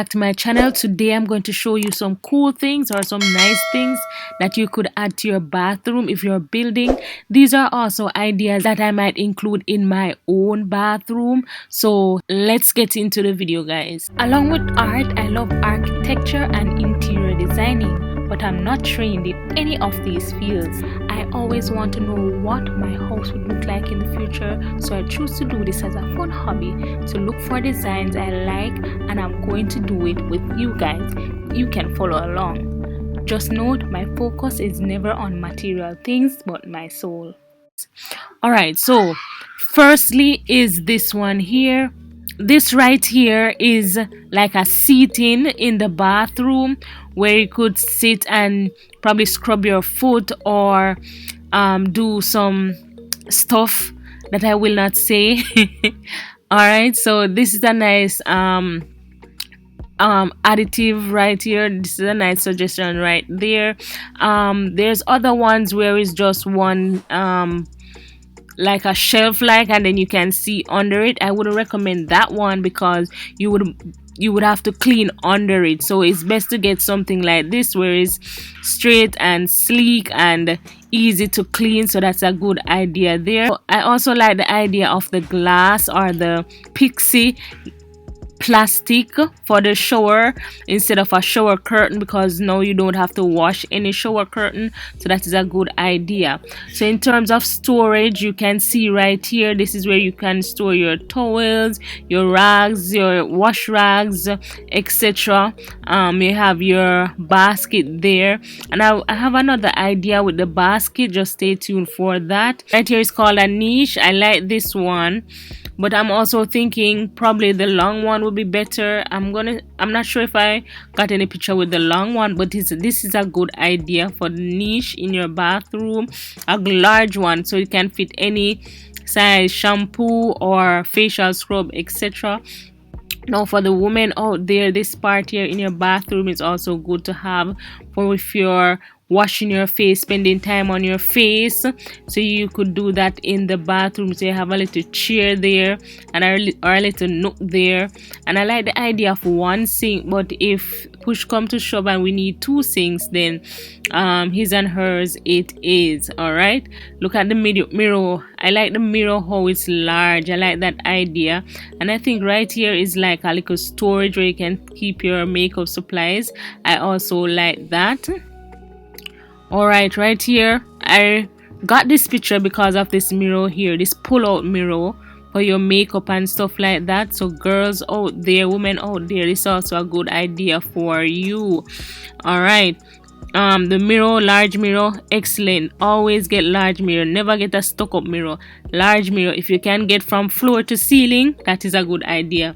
Back to my channel. Today I'm going to show you some cool things or some nice things that you could add to your bathroom if you're building. These are also ideas that I might include in my own bathroom. So let's get into the video, guys. Along with art, I love architecture and interior designing, but I'm not trained in any of these fields. I always want to know what my house would look like in the future, so I choose to do this as a fun hobby, to look for designs I like, and I'm going to do it with you guys. You can follow along. Just note, my focus is never on material things but my soul. Alright, so firstly is this one here. This right here is like a seating in the bathroom where you could sit and probably scrub your foot or do some stuff that I will not say. Alright, so this is a nice additive right here. This is a nice suggestion right there. There's other ones where it's just one like a shelf like, and then you can see under it. I wouldn't recommend that one because you would have to clean under it. So it's best to get something like this where it's straight and sleek and easy to clean. So that's a good idea there. I also like the idea of the glass or the pixie plastic for the shower instead of a shower curtain, because now you don't have to wash any shower curtain. So that is a good idea. So in terms of storage, you can see right here, this is where you can store your towels, your rags, your wash rags, etc. You have your basket there, and I have another idea with the basket. Just stay tuned for that. Right here is called a niche. I like this one, but I'm also thinking probably the long one would be better. I'm not sure if I got any picture with the long one, but this is a good idea for the niche in your bathroom. A large one so it can fit any size shampoo or facial scrub, etc. Now for the women out there, this part here in your bathroom is also good to have for if you're washing your face, spending time on your face. So you could do that in the bathroom. So you have a little chair there and or a little nook there. And I like the idea of one sink, but if push come to shove and we need two sinks, then his and hers it is. All right, look at the mirror. I like the mirror, how it's large. I like that idea. And I think right here is like a little storage where you can keep your makeup supplies. I also like that. Alright, right here I got this picture because of this mirror here, this pull-out mirror for your makeup and stuff like that. So girls out there, women out there, this is also a good idea for you. Alright, the mirror, large mirror, excellent. Always get large mirror, never get a stuck-up mirror. Large mirror, if you can get from floor to ceiling, that is a good idea.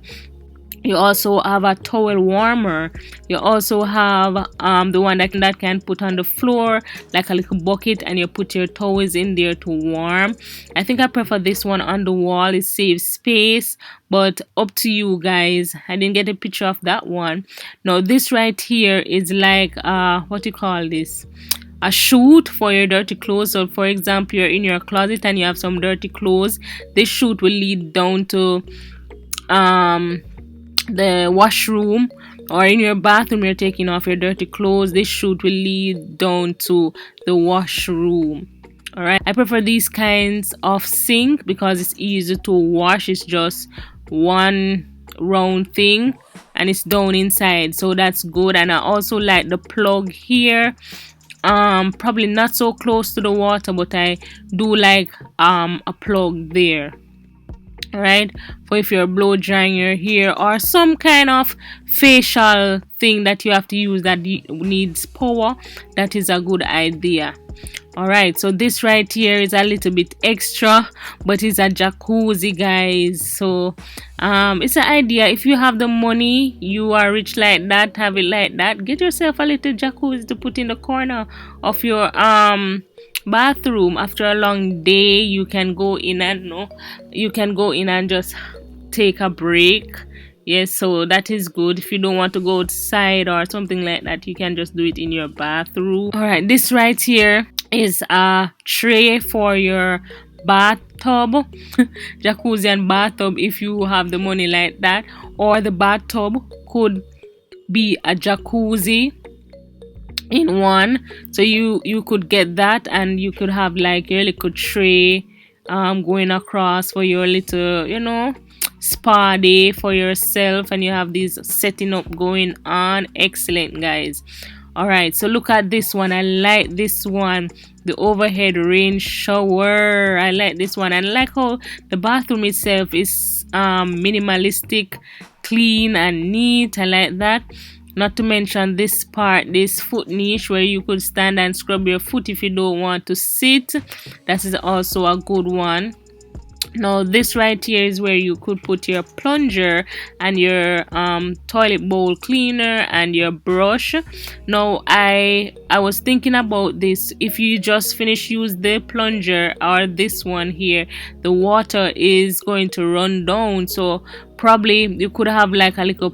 You also have a towel warmer. You also have the one that can put on the floor like a little bucket, and you put your towels in there to warm. I think I prefer this one on the wall. It saves space, but up to you guys. I didn't get a picture of that one. Now this right here is like what do you call this? A chute for your dirty clothes. So for example, you're in your closet and you have some dirty clothes. This chute will lead down to the washroom, or in your bathroom you're taking off your dirty clothes. This chute will lead down to the washroom. All right, I prefer these kinds of sink because it's easy to wash. It's just one round thing and it's down inside, so that's good. And I also like the plug here. Probably not so close to the water, but I do like a plug there. Right, for if you're blow drying your hair or some kind of facial thing that you have to use that needs power, that is a good idea. All right, so this right here is a little bit extra, but it's a jacuzzi, guys. So it's an idea. If you have the money, you are rich like that, have it like that, get yourself a little jacuzzi to put in the corner of your bathroom. After a long day, you can go in and just take a break. Yes, so that is good. If you don't want to go outside or something like that, you can just do it in your bathroom. All right, this right here is a tray for your bathtub. Jacuzzi and bathtub, if you have the money like that. Or the bathtub could be a jacuzzi in one. So you could get that, and you could have like your little tray going across for your little, you know, spa day for yourself, and you have these setting up going on. Excellent, guys. All right, so look at this one. I like this one, the overhead rain shower. I like this one, and I like how the bathroom itself is minimalistic, clean and neat. I like that. Not to mention this part, this foot niche where you could stand and scrub your foot if you don't want to sit. That is also a good one. Now this right here is where you could put your plunger and your toilet bowl cleaner and your brush. Now I was thinking about this. If you just finish use the plunger or this one here, the water is going to run down, so probably you could have like a little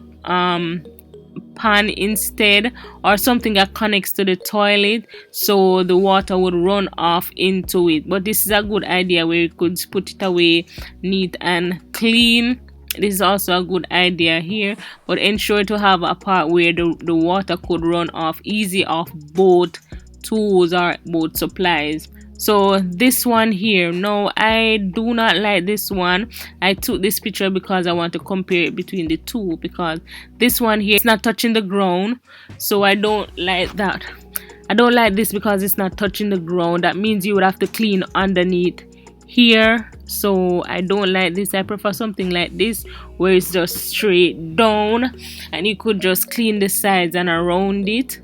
pan instead, or something that connects to the toilet so the water would run off into it. But this is a good idea where you could put it away neat and clean. This is also a good idea here, but ensure to have a part where the water could run off easy off both tools or both supplies. So this one here, no, I do not like this one. I took this picture because I want to compare it between the two, because this one here is not touching the ground, so I don't like that. I don't like this because it's not touching the ground. That means you would have to clean underneath here, so I don't like this. I prefer something like this where it's just straight down and you could just clean the sides and around it.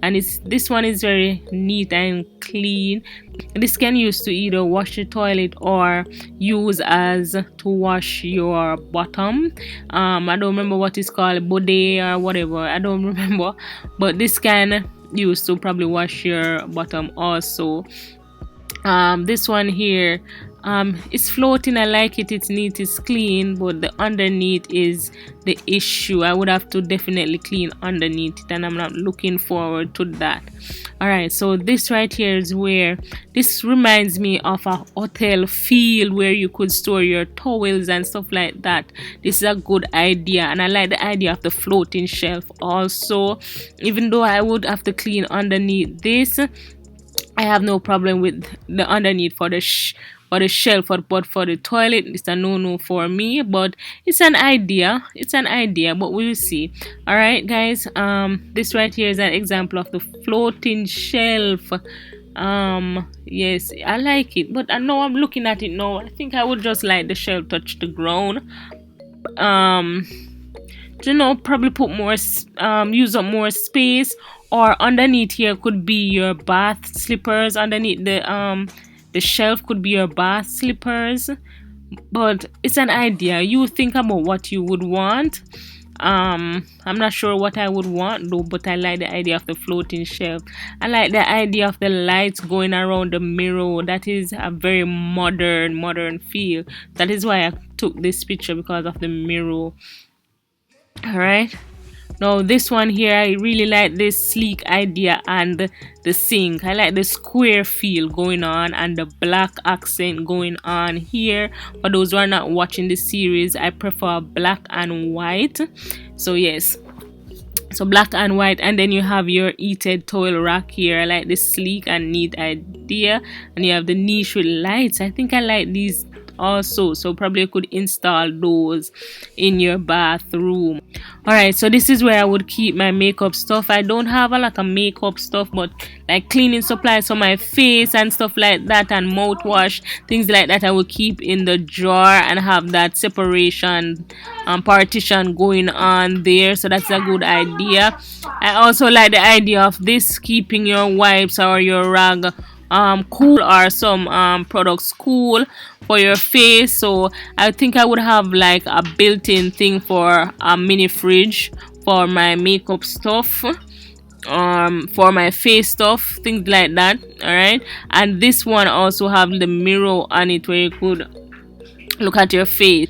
And this one is very neat and clean. This can use to either wash the toilet or use as to wash your bottom. I don't remember what it's called, bidet or whatever, I don't remember, but this can use to probably wash your bottom also. This one here, it's floating. I like it. It's neat, it's clean, but the underneath is the issue. I would have to definitely clean underneath it, and I'm not looking forward to that. All right, so this right here is where this reminds me of a hotel feel where you could store your towels and stuff like that. This is a good idea, and I like the idea of the floating shelf also. Even though I would have to clean underneath this, I have no problem with the underneath for the shelf, but for the toilet it's a no for me. But it's an idea, but we'll see. All right, guys, this right here is an example of the floating shelf. Yes, I like it, but I know I'm looking at it now, I think I would just like the shelf touch the ground. You know, probably put more use up more space, or underneath here could be your bath slippers. Underneath the shelf could be your bath slippers. But it's an idea. You think about what you would want. I'm not sure what I would want though, but I like the idea of the floating shelf. I like the idea of the lights going around the mirror. That is a very modern feel. That is why I took this picture, because of the mirror. All right, now this one here, I really like this sleek idea and the sink. I like the square feel going on and the black accent going on here. For those who are not watching the series, I prefer black and white. So yes, so black and white, and then you have your heated towel rack here. I like this sleek and neat idea, and you have the niche with lights. I think I like these also, so probably you could install those in your bathroom. All right, so this is where I would keep my makeup stuff. I don't have a lot of makeup stuff, but like cleaning supplies for my face and stuff like that, and mouthwash, things like that, I will keep in the drawer and have that separation partition going on there. So that's a good idea. I also like the idea of this, keeping your wipes or your rag cool, or some products cool for your face. So I think I would have like a built-in thing for a mini fridge for my makeup stuff, for my face stuff, things like that. All right, and this one also have the mirror on it where you could look at your face.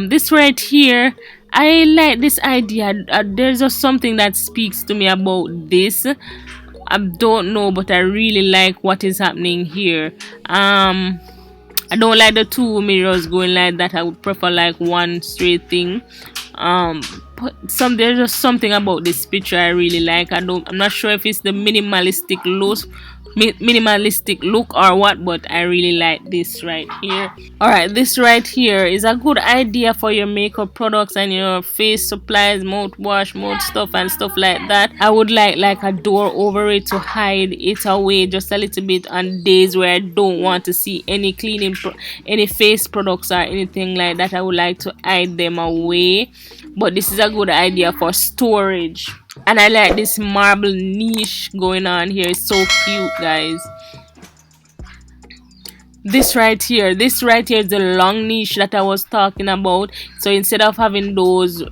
This right here, I like this idea. There's just something that speaks to me about this. I don't know, but I really like what is happening here. I don't like the two mirrors going like that. I would prefer like one straight thing. um there's just something about this picture I really like. I'm not sure if it's the minimalistic look or what, but I really like this right here. All right, this right here is a good idea for your makeup products and your face supplies, mouthwash, mouth stuff and stuff like that. I would like a door over it to hide it away just a little bit on days where I don't want to see any any face products or anything like that. I would like to hide them away, but this is a good idea for storage. And I like this marble niche going on here. It's so cute, guys. This right here is the long niche that I was talking about. So instead of having those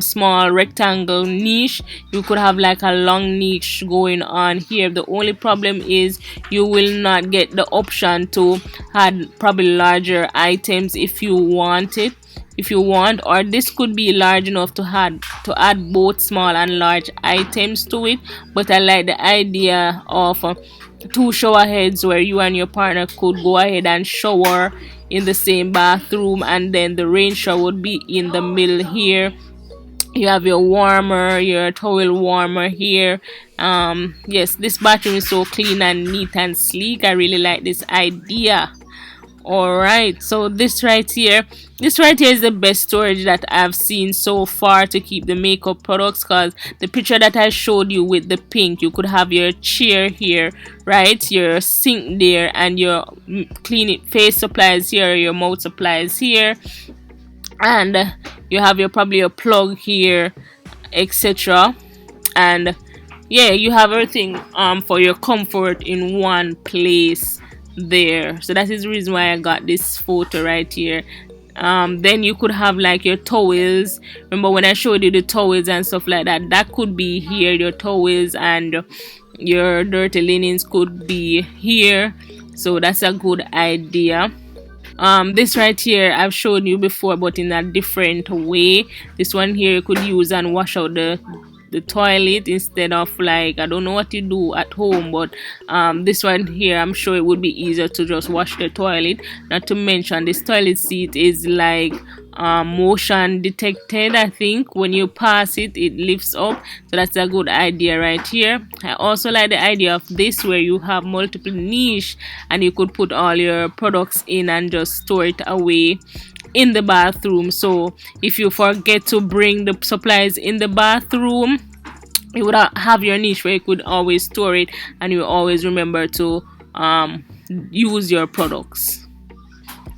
small rectangle niche, you could have like a long niche going on here. The only problem is you will not get the option to add probably larger items if you want it, or this could be large enough to add both small and large items to it. But I like the idea of two shower heads where you and your partner could go ahead and shower in the same bathroom, and then the rain shower would be in the middle here. You have your warmer, your towel warmer here. Yes, this bathroom is so clean and neat and sleek. I really like this idea. All right, so this right here is the best storage that I've seen so far to keep the makeup products, because the picture that I showed you with the pink, you could have your chair here, right, your sink there, and your cleaning face supplies here, your mouth supplies here, and you have probably your plug here, etc. And yeah, you have everything for your comfort in one place there. So that is the reason why I got this photo right here. Then you could have like your towels. Remember when I showed you the towels and stuff like that? That could be here. Your towels and your dirty linens could be here. So that's a good idea. This right here I've shown you before, but in a different way. This one here you could use and wash out the toilet instead of, like, I don't know what you do at home, but this one here I'm sure it would be easier to just wash the toilet. Not to mention this toilet seat is like motion detected. I think when you pass it, it lifts up, so that's a good idea right here. I also like the idea of this, where you have multiple niche and you could put all your products in and just store it away in the bathroom. So if you forget to bring the supplies in the bathroom, you would have your niche where you could always store it, and you always remember to use your products.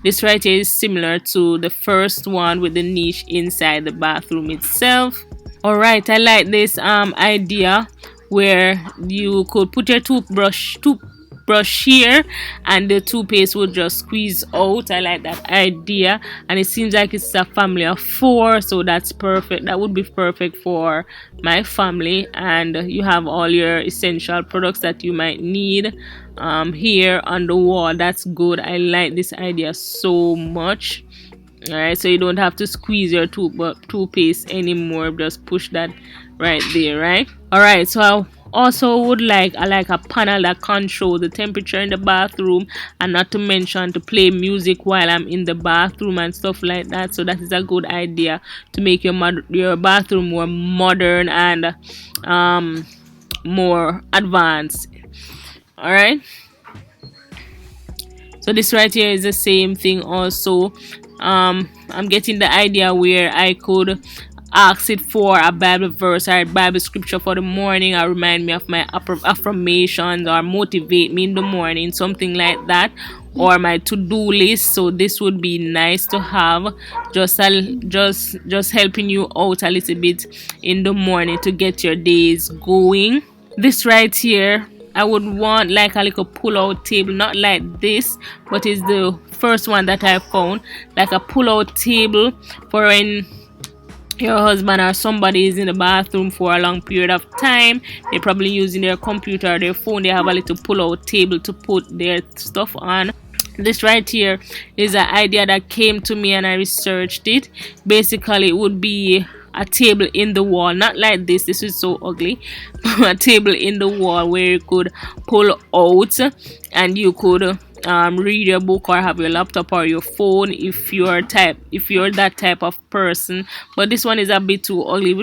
This right here is similar to the first one with the niche inside the bathroom itself. All right, I like this idea where you could put your toothbrush here and the toothpaste would just squeeze out. I like that idea, and it seems like it's a family of 4, so that's perfect. That would be perfect for my family. And you have all your essential products that you might need here on the wall. That's good. I like this idea so much. All right, so you don't have to squeeze your toothpaste anymore. Just push that right there, right? All right, so I also would like a panel that controls the temperature in the bathroom, and not to mention to play music while I'm in the bathroom and stuff like that. So that is a good idea to make your bathroom more modern and more advanced. All right, so this right here is the same thing also. I'm getting the idea where I could ask it for a Bible verse or a Bible scripture for the morning, or remind me of my affirmations, or motivate me in the morning, something like that, or my to-do list. So this would be nice to have, just helping you out a little bit in the morning to get your days going. This right here, I would want like a little pull-out table, not like this, but it's the first one that I found, like a pull-out table for when your husband or somebody is in the bathroom for a long period of time. They're probably using their computer or their phone. They have a little pull-out table to put their stuff on. This right here is an idea that came to me and I researched it. Basically, it would be a table in the wall, not like this is so ugly, a table in the wall where you could pull out and you could read your book or have your laptop or your phone if you're that type of person. But this one is a bit too ugly.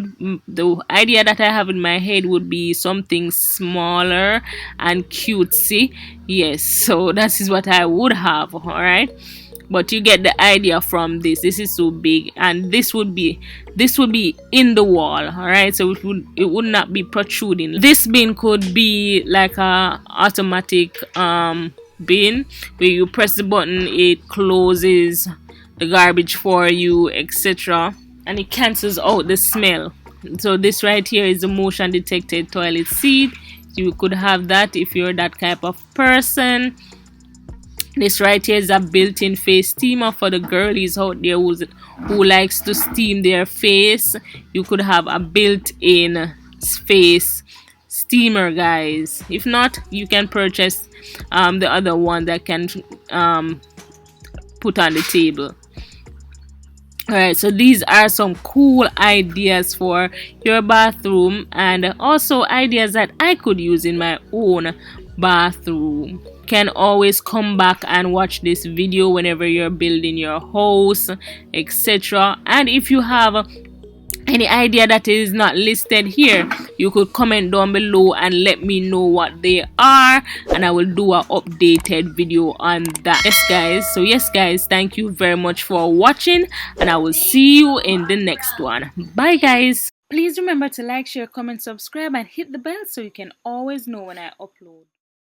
The idea that I have in my head would be something smaller and cutesy. Yes, so that is what I would have. All right, but you get the idea from this. This is so big, and this would be in the wall. All right, so it would not be protruding. This bin could be like a automatic bin where you press the button, it closes the garbage for you, etc., and it cancels out the smell. So this right here is the motion detected toilet seat. You could have that if you're that type of person. This right here is a built-in face steamer for the girlies out there who likes to steam their face. You could have a built-in face steamer, guys. If not, you can purchase the other one that can put on the table. Alright, so these are some cool ideas for your bathroom, and also ideas that I could use in my own bathroom. Can always come back and watch this video whenever you're building your house, etc. And if you have any idea that is not listed here, you could comment down below and let me know what they are, and I will do a updated video on that. Yes guys, thank you very much for watching, and I will see you in the next one. Bye guys. Please remember to like, share, comment, subscribe, and hit the bell so you can always know when I upload.